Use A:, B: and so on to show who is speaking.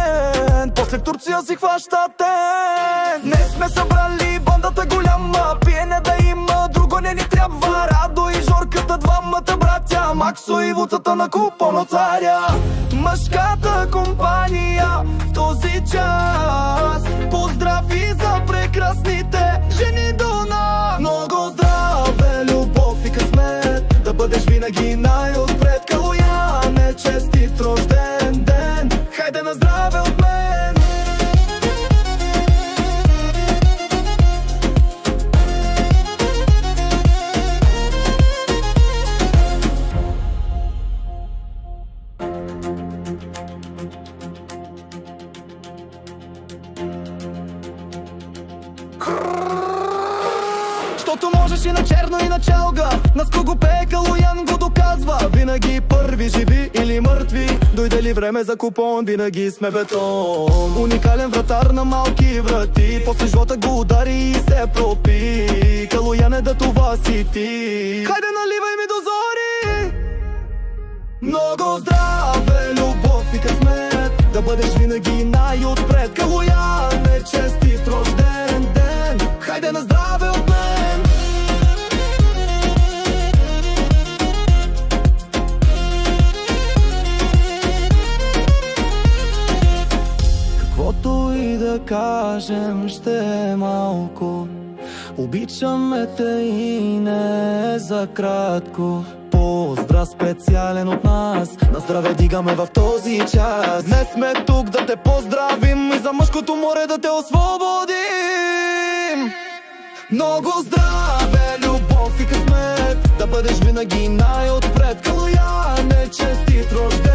A: ден, после в Турция си хваща тен. Не сме събрали бандата голяма, пиене да има, друго не ни трябва. Радо и Жорката, двамата братя, Максо и Вуцата на купона царя. Мъжката компания в този час, поздрави за прекрасните жени до нас. Много здраве, любов и късмет, да бъдеш винаги най-отпред. Калояне, честит рожден ден, хайде на здраве от мен. Щото можеш и на черно и на челга, нас кого пее Калоян го доказва. Винаги първи, живи или мъртви, дойде ли време за купон, винаги сме бетон. Уникален вратар на малки врати, после живота го удари и се пропи. Калоян е да това си ти, хайде наливай ми до зори. Много здраве, любов и късмет, да бъдеш винаги най-отпред. Калоян е честит рожден ден, хайде на здраве от мен. Каквото и да кажем ще е малко, обичаме те и не е за кратко. Поздрав специален от нас, на здраве дигаме в този час. Днес сме тук да те поздравим и за мъжкото море да те освободим. Много здраве, любов и късмет, да бъдеш винаги най-отпред. Калоян е честит рожден